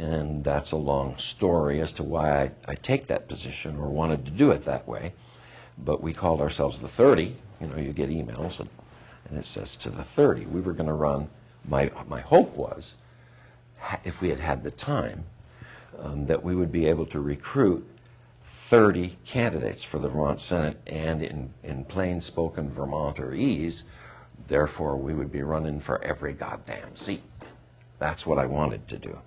And that's a long story as to why I take that position or wanted to do it that way. But we called ourselves the 30. You know, you get emails and it says to the 30. We were going to run, my hope was, if we had had the time, that we would be able to recruit 30 candidates for the Vermont Senate, and in plain-spoken Vermonterese, therefore we would be running for every goddamn seat. That's what I wanted to do,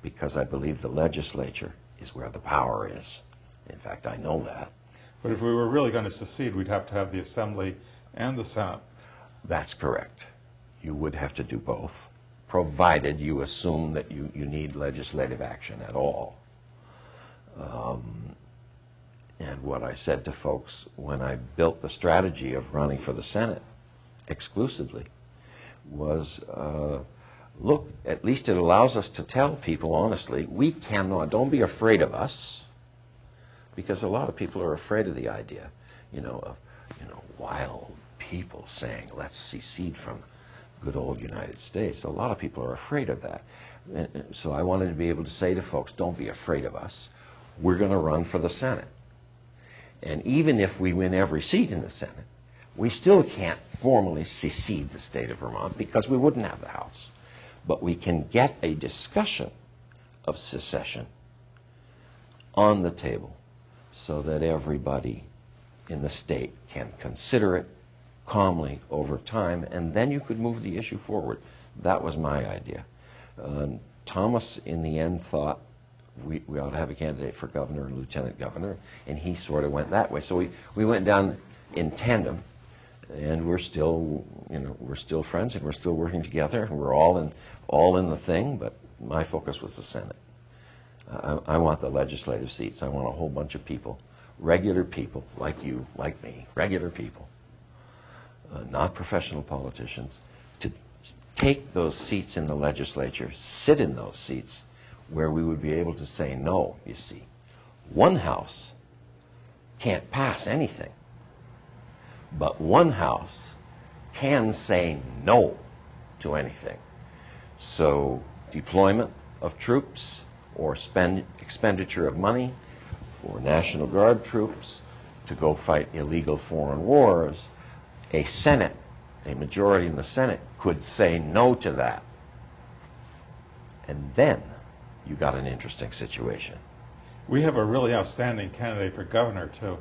because I believe the legislature is where the power is. In fact, I know that. But if we were really going to secede, we'd have to have the Assembly and the Senate. That's correct. You would have to do both, provided you assume that you need legislative action at all. And what I said to folks when I built the strategy of running for the Senate exclusively was, look, at least it allows us to tell people honestly, we cannot, don't be afraid of us, because a lot of people are afraid of the idea, of wild people saying, let's secede from good old United States. A lot of people are afraid of that. And so I wanted to be able to say to folks, don't be afraid of us. We're going to run for the Senate. And even if we win every seat in the Senate, we still can't formally secede the state of Vermont because we wouldn't have the House. But we can get a discussion of secession on the table so that everybody in the state can consider it calmly over time, and then you could move the issue forward. That was my idea. Thomas, in the end, thought we ought to have a candidate for governor and lieutenant governor, and he sort of went that way. So we went down in tandem, and we're still, we're still friends, and we're still working together, and we're all in the thing. But my focus was the Senate. I want the legislative seats. I want a whole bunch of people, regular people like you, like me, regular people, not professional politicians, to take those seats in the legislature, sit in those seats, where we would be able to say no, you see. One house can't pass anything, but one house can say no to anything. So deployment of troops or expenditure of money for National Guard troops to go fight illegal foreign wars, a Senate, a majority in the Senate, could say no to that. And then you got an interesting situation. We have a really outstanding candidate for governor, too.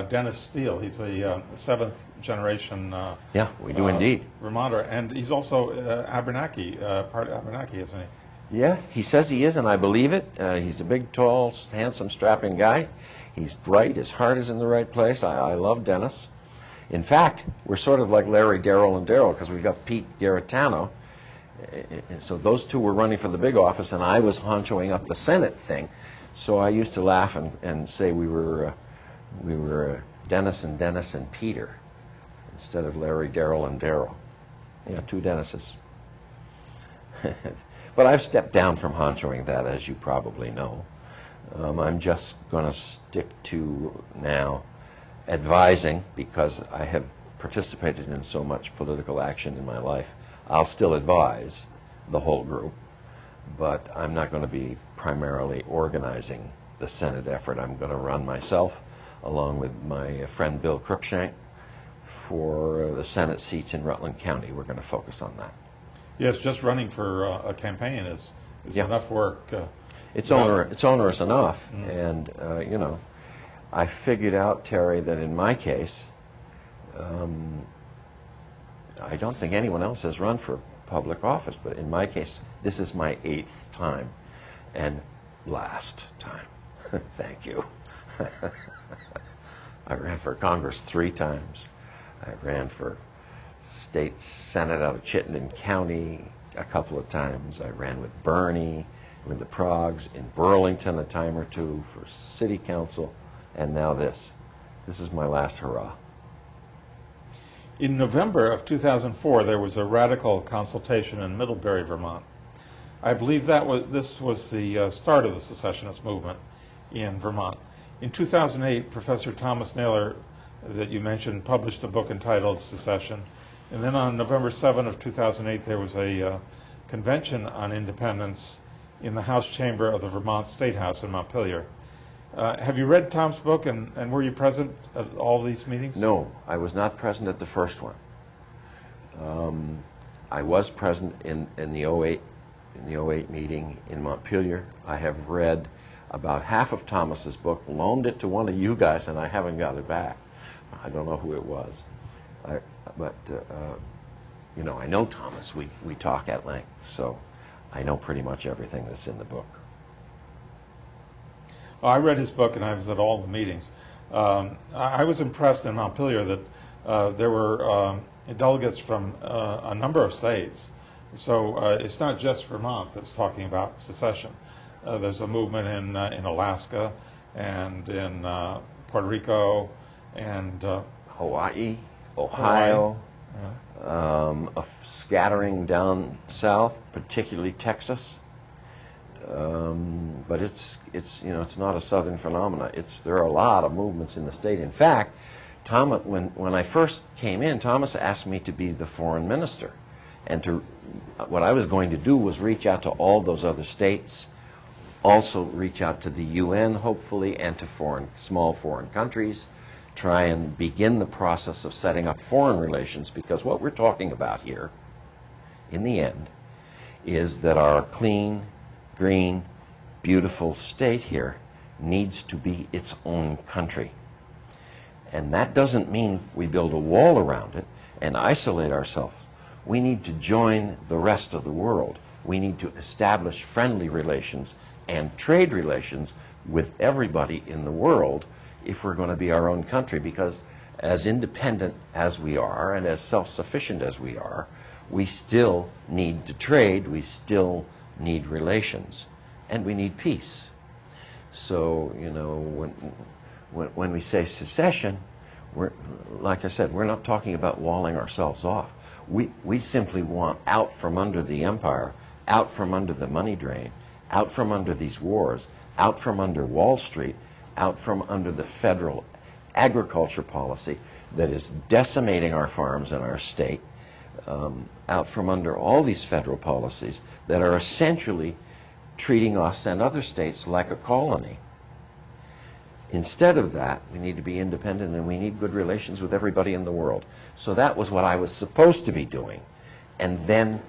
Dennis Steele. He's a seventh generation yeah, we do indeed. Vermonter, and he's also Abenaki, part of Abenaki, isn't he? Yeah, he says he is, and I believe it. He's a big, tall, handsome, strapping guy. He's bright. His heart is in the right place. I love Dennis. In fact, we're sort of like Larry, Darrell, and Darrell, because we've got Pete Garitano. So those two were running for the big office, and I was honchoing up the Senate thing. So I used to laugh and say we were Dennis and Peter instead of Larry, Darrell, and Darrell. Two Dennises. But I've stepped down from honchoing that, as you probably know. I'm just going to stick to now advising, because I have participated in so much political action in my life. I'll still advise the whole group, but I'm not going to be primarily organizing the Senate effort. I'm going to run myself, along with my friend Bill Cruikshank, for the Senate seats in Rutland County. We're going to focus on that. Yes, just running for a campaign is yeah. enough work. It's onerous enough, and I figured out, Terry, that in my case, I don't think anyone else has run for public office, but in my case, this is my 8th time and last time. Thank you. I ran for Congress 3 times. I ran for State Senate out of Chittenden County a couple of times. I ran with Bernie, with the Progs, in Burlington a time or 2 for City Council, and now this. This is my last hurrah. In November of 2004, there was a radical consultation in Middlebury, Vermont. I believe this was the start of the secessionist movement in Vermont. In 2008, Professor Thomas Naylor, that you mentioned, published a book entitled Secession. And then on November 7 of 2008, there was a convention on independence in the House chamber of the Vermont State House in Montpelier. Have you read Tom's book, and were you present at all these meetings? No, I was not present at the first one. I was present in the '08 meeting in Montpelier. I have read about half of Thomas's book, loaned it to one of you guys, and I haven't got it back. I don't know who it was. But you know, I know Thomas. We talk at length, so I know pretty much everything that's in the book. Well, I read his book, and I was at all the meetings. I was impressed in Montpelier that there were delegates from a number of states. So it's not just Vermont that's talking about secession. There's a movement in Alaska and in Puerto Rico and Hawaii, Ohio, a scattering down south, particularly Texas. But it's you know, it's not a southern phenomenon. There are a lot of movements in the state. In fact, Thomas, when I first came in, Thomas asked me to be the foreign minister, and what I was going to do was reach out to all those other states, also reach out to the UN, hopefully, and to small foreign countries, try and begin the process of setting up foreign relations, because what we're talking about here, in the end, is that our clean, green, beautiful state here needs to be its own country. And that doesn't mean we build a wall around it and isolate ourselves. We need to join the rest of the world. We need to establish friendly relations and trade relations with everybody in the world if we're going to be our own country, because as independent as we are and as self-sufficient as we are, we still need to trade, we still need relations, and we need peace. So, you know, when we say secession, like I said, we're not talking about walling ourselves off. We simply want out from under the empire, out from under the money drain, out from under these wars, out from under Wall Street, out from under the federal agriculture policy that is decimating our farms and our state, out from under all these federal policies that are essentially treating us and other states like a colony. Instead of that, we need to be independent, and we need good relations with everybody in the world. So that was what I was supposed to be doing. And then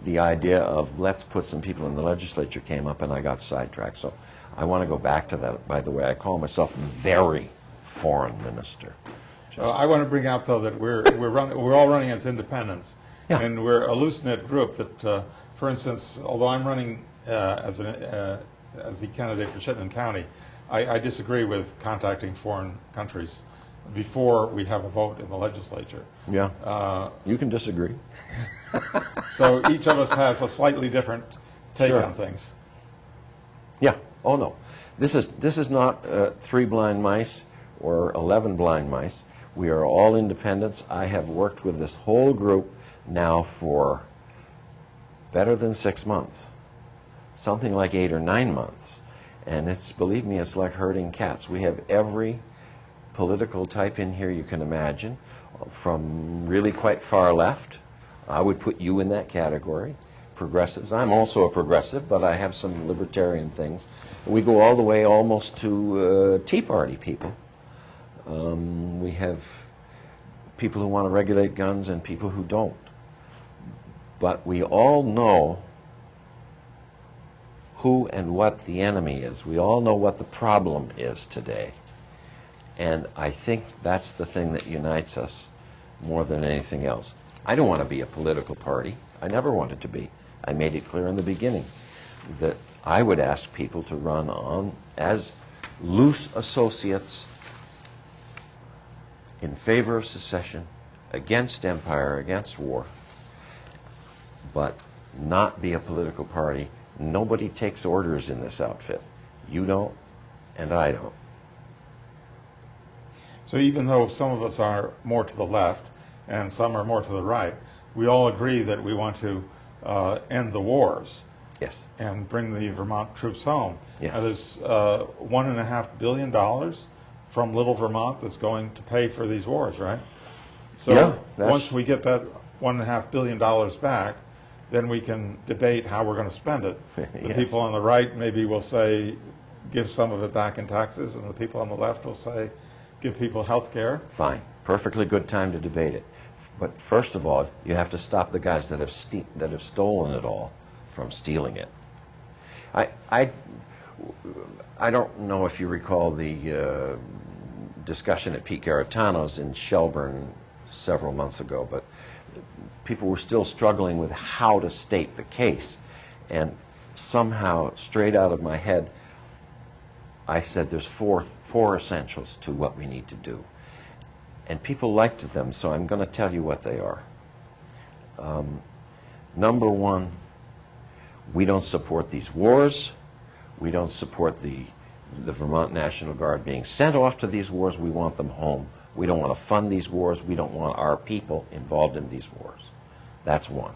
the idea of let's put some people in the legislature came up, and I got sidetracked. So I want to go back to that. By the way, I call myself very foreign minister. I want to bring out, though, that we're all running as independents. Yeah. And we're a loose-knit group that, for instance, although I'm running as the candidate for Chittenden County, I disagree with contacting foreign countries before we have a vote in the legislature. Yeah, you can disagree. So each of us has a slightly different take Sure. on things. Yeah, oh no. This is not 3 blind mice or 11 blind mice. We are all independents. I have worked with this whole group now for better than 6 months, something like 8 or 9 months. And it's, believe me, it's like herding cats. We have every political type in here you can imagine, from really quite far left. I would put you in that category. Progressives. I'm also a progressive, but I have some libertarian things. We go all the way almost to Tea Party people. We have people who want to regulate guns and people who don't. But we all know who and what the enemy is. We all know what the problem is today. And I think that's the thing that unites us more than anything else. I don't want to be a political party. I never wanted to be. I made it clear in the beginning that I would ask people to run on as loose associates in favor of secession, against empire, against war, but not be a political party. Nobody takes orders in this outfit. You don't, and I don't. So even though some of us are more to the left and some are more to the right, we all agree that we want to end the wars. Yes. And bring the Vermont troops home. Yes. Now, there's $1.5 billion from Little Vermont that's going to pay for these wars, right? So Yeah, once we get that $1.5 billion back, then we can debate how we're going to spend it. The Yes. people on the right maybe will say, give some of it back in taxes, and the people on the left will say, give people health care. Fine, perfectly good time to debate it. But first of all, you have to stop the guys that have stolen it all from stealing it. I don't know if you recall the discussion at Pete Garetano's in Shelburne several months ago, but people were still struggling with how to state the case. And somehow, straight out of my head, I said there's four essentials to what we need to do. And people liked them, so I'm going to tell you what they are. Number one, we don't support these wars. We don't support the Vermont National Guard being sent off to these wars. We want them home. We don't want to fund these wars. We don't want our people involved in these wars. That's one.